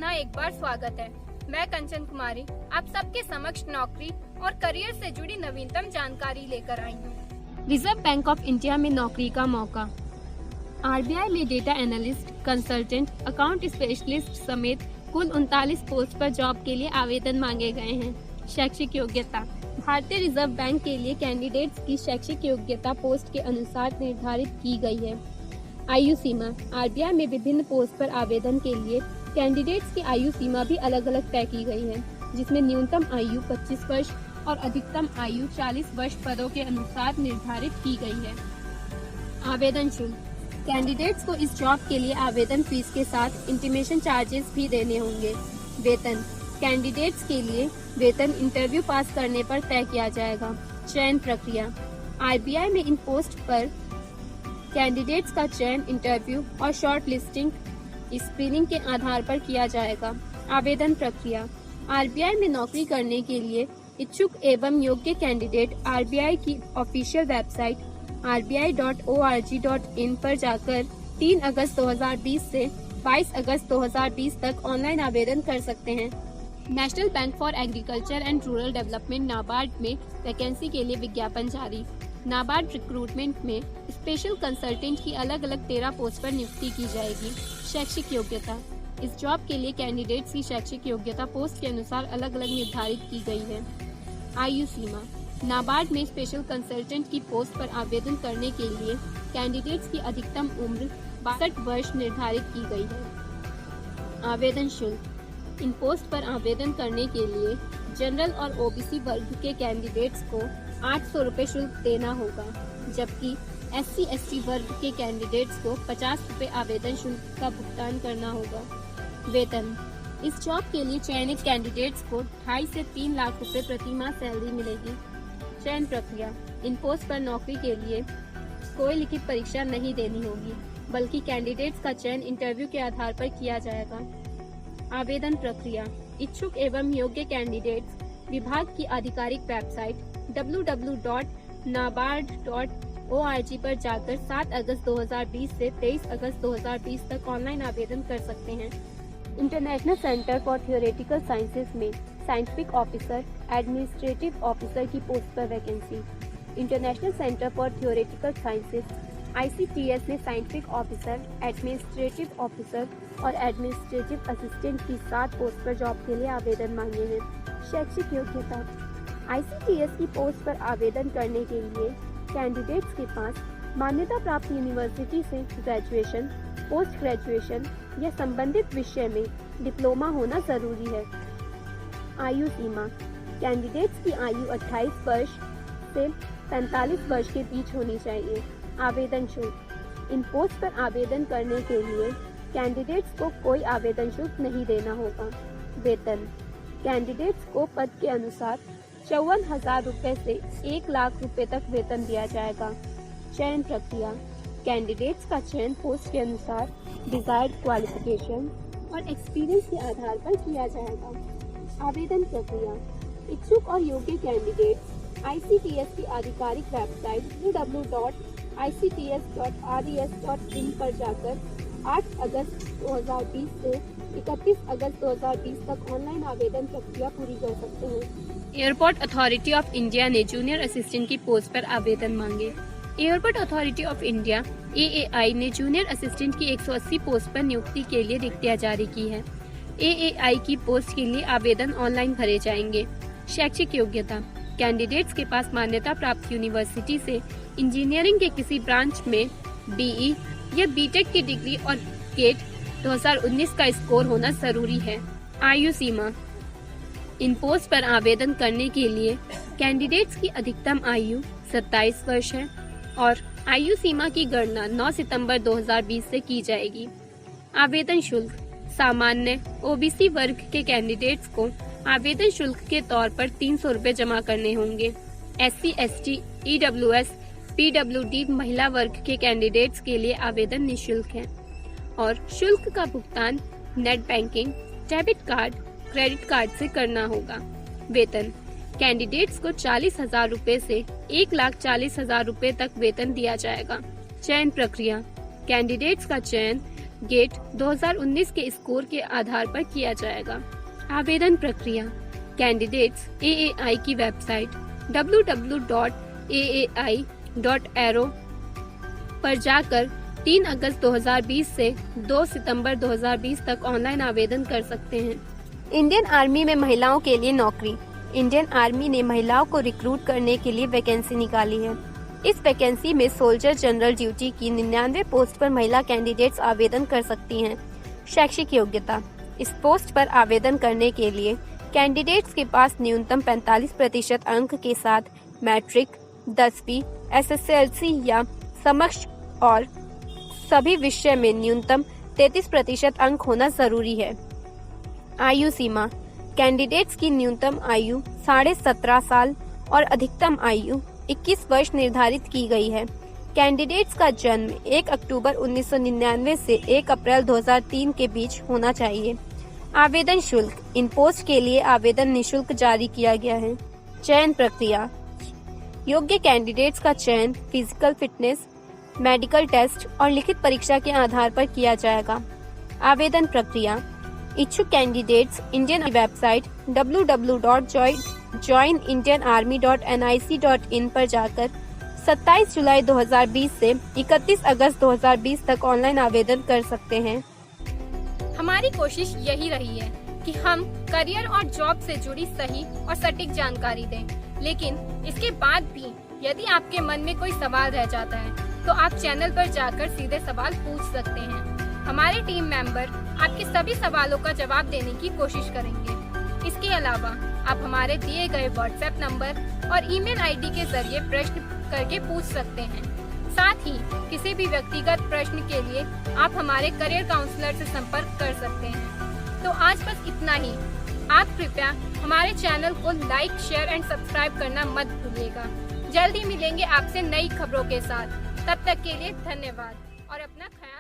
पुनः एक बार स्वागत है। मैं कंचन कुमारी आप सबके समक्ष नौकरी और करियर से जुड़ी नवीनतम जानकारी लेकर आई हूँ। रिजर्व बैंक ऑफ इंडिया में नौकरी का मौका। आरबीआई में data analyst, consultant, account specialist समेत कुल 39 पोस्ट पर जॉब के लिए आवेदन मांगे गए हैं। शैक्षिक योग्यता। भारतीय रिजर्व बैंक के लिए कैंडिडेट्स की शैक्षिक योग्यता पोस्ट के अनुसार निर्धारित की गई है। आयु सीमा। आरबीआई में विभिन्न पोस्ट पर आवेदन के लिए कैंडिडेट्स की आयु सीमा भी अलग अलग तय की गई है, जिसमें न्यूनतम आयु 25 वर्ष और अधिकतम आयु 40 वर्ष पदों के अनुसार निर्धारित की गई है। आवेदन शुल्क। कैंडिडेट्स को इस जॉब के लिए आवेदन फीस के साथ इंटीमेशन चार्जेस भी देने होंगे। वेतन। कैंडिडेट्स के लिए वेतन इंटरव्यू पास करने पर तय किया जाएगा। चयन प्रक्रिया। आरबीआई में इन पोस्ट पर कैंडिडेट्स का चयन इंटरव्यू और शॉर्ट लिस्टिंग स्क्रीनिंग के आधार पर किया जाएगा। आवेदन प्रक्रिया। आरबीआई में नौकरी करने के लिए इच्छुक एवं योग्य कैंडिडेट आरबीआई की ऑफिशियल वेबसाइट rbi.org.in पर जाकर 3 अगस्त 2020 से 22 अगस्त 2020 तक ऑनलाइन आवेदन कर सकते हैं। National bank for agriculture and rural development NABARD में वैकेंसी के लिए विज्ञापन जारी। नाबार्ड रिक्रूटमेंट में स्पेशल कंसल्टेंट की अलग अलग 13 पोस्ट पर नियुक्ति की जाएगी। शैक्षिक योग्यता। इस जॉब के लिए कैंडिडेट्स की शैक्षिक योग्यता पोस्ट के अनुसार अलग अलग निर्धारित की गई है। आयु सीमा। नाबार्ड में स्पेशल कंसल्टेंट की पोस्ट पर आवेदन करने के लिए कैंडिडेट्स की अधिकतम उम्र 62 वर्ष निर्धारित की गई है। आवेदन शुल्क। इन पोस्ट पर आवेदन करने के लिए जनरल और ओबीसी वर्ग के कैंडिडेट्स को 800 रुपये शुल्क देना होगा, जबकि SC/ST वर्ग के कैंडिडेट्स को 50 रुपये आवेदन शुल्क का भुगतान करना होगा। वेतन। इस जॉब के लिए चयनित कैंडिडेट्स को 2.5 से 3 लाख रुपए प्रति माह सैलरी मिलेगी। चयन प्रक्रिया। इन पोस्ट पर नौकरी के लिए कोई लिखित परीक्षा नहीं देनी होगी, बल्कि कैंडिडेट्स का चयन इंटरव्यू के आधार पर किया जाएगा। आवेदन प्रक्रिया। इच्छुक एवं योग्य कैंडिडेट्स विभाग की आधिकारिक वेबसाइट www.nabard.org पर जाकर 7 अगस्त 2020 से 23 अगस्त 2020 तक ऑनलाइन आवेदन कर सकते हैं। International centre for theoretical sciences में साइंटिफिक ऑफिसर, एडमिनिस्ट्रेटिव ऑफिसर की पोस्ट पर vacancy. International centre for theoretical sciences ICTS ने साइंटिफिक ऑफिसर, एडमिनिस्ट्रेटिव ऑफिसर और एडमिनिस्ट्रेटिव असिस्टेंट की 7 पोस्ट पर जॉब के लिए आवेदन मांगे हैं। शैक्षिक योग्यता। ICTS की पोस्ट पर आवेदन करने के लिए कैंडिडेट्स के पास मान्यता प्राप्त यूनिवर्सिटी से ग्रेजुएशन, पोस्ट ग्रेजुएशन या संबंधित विषय में डिप्लोमा होना जरूरी है। आयु सीमा। कैंडिडेट्स की आयु 28 वर्ष से 45 वर्ष के बीच होनी चाहिए। आवेदन शुल्क। इन पोस्ट पर आवेदन करने के लिए कैंडिडेट्स को कोई आवेदन शुल्क नहीं देना होगा। वेतन। कैंडिडेट्स को पद के अनुसार 54,000 रुपए से 1 लाख रुपए तक वेतन दिया जाएगा। चयन प्रक्रिया। कैंडिडेट्स का चयन पोस्ट के अनुसार डिजायर्ड क्वालिफिकेशन और एक्सपीरियंस के आधार पर किया जाएगा। आवेदन प्रक्रिया। इच्छुक और योग्य कैंडिडेट्स ICTS की आधिकारिक वेबसाइट www.icts.res.in पर जाकर 8 अगस्त 2020 से 31 अगस्त 2020 तक ऑनलाइन आवेदन प्रक्रिया पूरी कर सकते हैं। एयरपोर्ट अथॉरिटी ऑफ इंडिया ने जूनियर असिस्टेंट की पोस्ट पर आवेदन मांगे। Airport authority of India AAI ने जूनियर असिस्टेंट की 180 पोस्ट पर नियुक्ति के लिए रिक्तियां जारी की है। AAI की पोस्ट के लिए आवेदन ऑनलाइन भरे जाएंगे। शैक्षिक योग्यता। कैंडिडेट्स के पास मान्यता प्राप्त यूनिवर्सिटी से इंजीनियरिंग के किसी ब्रांच में BE या BTech की डिग्री और गेट 2019 का स्कोर होना जरूरी है। आयु सीमा। इन पोस्ट पर आवेदन करने के लिए कैंडिडेट्स की अधिकतम आयु 27 वर्ष है और आयु सीमा की गणना 9 सितंबर 2020 से की जाएगी। आवेदन शुल्क। सामान्य OBC वर्ग के कैंडिडेट्स को आवेदन शुल्क के तौर पर 300 रुपये जमा करने होंगे। SC/ST, EWS, PWD महिला वर्ग के कैंडिडेट्स के लिए आवेदन निःशुल्क है और शुल्क का भुगतान net banking, debit card, credit card से करना होगा। वेतन। कैंडिडेट्स को 40,000 रुपए से 1,40,000 रुपए तक वेतन दिया जाएगा। चयन प्रक्रिया। कैंडिडेट्स का चयन गेट 2019 के स्कोर के आधार पर किया जाएगा। आवेदन प्रक्रिया। कैंडिडेट्स AAI की वेबसाइट www.aai.aero पर जाकर 3 अगस्त 2020 से 2 सितंबर 2020 तक ऑनलाइन आवेदन कर सकते हैं। इंडियन आर्मी में महिलाओं के लिए नौकरी। इंडियन आर्मी ने महिलाओं को रिक्रूट करने के लिए वैकेंसी निकाली है। इस वैकेंसी में सोल्जर जनरल ड्यूटी की 99 पोस्ट पर महिला कैंडिडेट्स आवेदन कर सकती हैं। शैक्षिक योग्यता। इस पोस्ट पर आवेदन करने के लिए कैंडिडेट्स के पास न्यूनतम 45% अंक के साथ मैट्रिक, 10वीं, SSLC या समकक्ष और सभी विषय में न्यूनतम 33% अंक होना जरूरी है। आयु सीमा। कैंडिडेट्स की न्यूनतम आयु 17.5 साल और अधिकतम आयु 21 वर्ष निर्धारित की गई है। कैंडिडेट्स का जन्म 1 अक्टूबर 1999 से 1 अप्रैल 2003 के बीच होना चाहिए। आवेदन शुल्क। इन पोस्ट के लिए आवेदन निःशुल्क जारी किया गया है। चयन प्रक्रिया। योग्य कैंडिडेट्स का चयन फिजिकल फिटनेस, मेडिकल टेस्ट और लिखित परीक्षा के आधार पर किया जाएगा। आवेदन प्रक्रिया। इच्छुक कैंडिडेट्स इंडियन वेबसाइट www.joinindianarmy.nic.in पर जाकर 27 जुलाई 2020 से 31 अगस्त 2020 तक ऑनलाइन आवेदन कर सकते हैं। हमारी कोशिश यही रही है कि हम करियर और जॉब से जुड़ी सही और सटीक जानकारी दें, लेकिन इसके बाद भी यदि आपके मन में कोई सवाल रह जाता है तो आप चैनल पर जाकर सीधे सवाल पूछ सकते हैं। हमारे टीम मेंबर आपके सभी सवालों का जवाब देने की कोशिश करेंगे। इसके अलावा आप हमारे दिए गए व्हाट्सएप नंबर और ईमेल आईडी के जरिए प्रश्न करके पूछ सकते हैं। साथ ही किसी भी व्यक्तिगत प्रश्न के लिए आप हमारे करियर काउंसलर से संपर्क कर सकते हैं। तो आज बस इतना ही। आप कृपया हमारे चैनल को लाइक, शेयर एंड सब्सक्राइब करना मत भूलिएगा। जल्द ही मिलेंगे आपसे नई खबरों के साथ। तब तक के लिए धन्यवाद और अपना ख्याल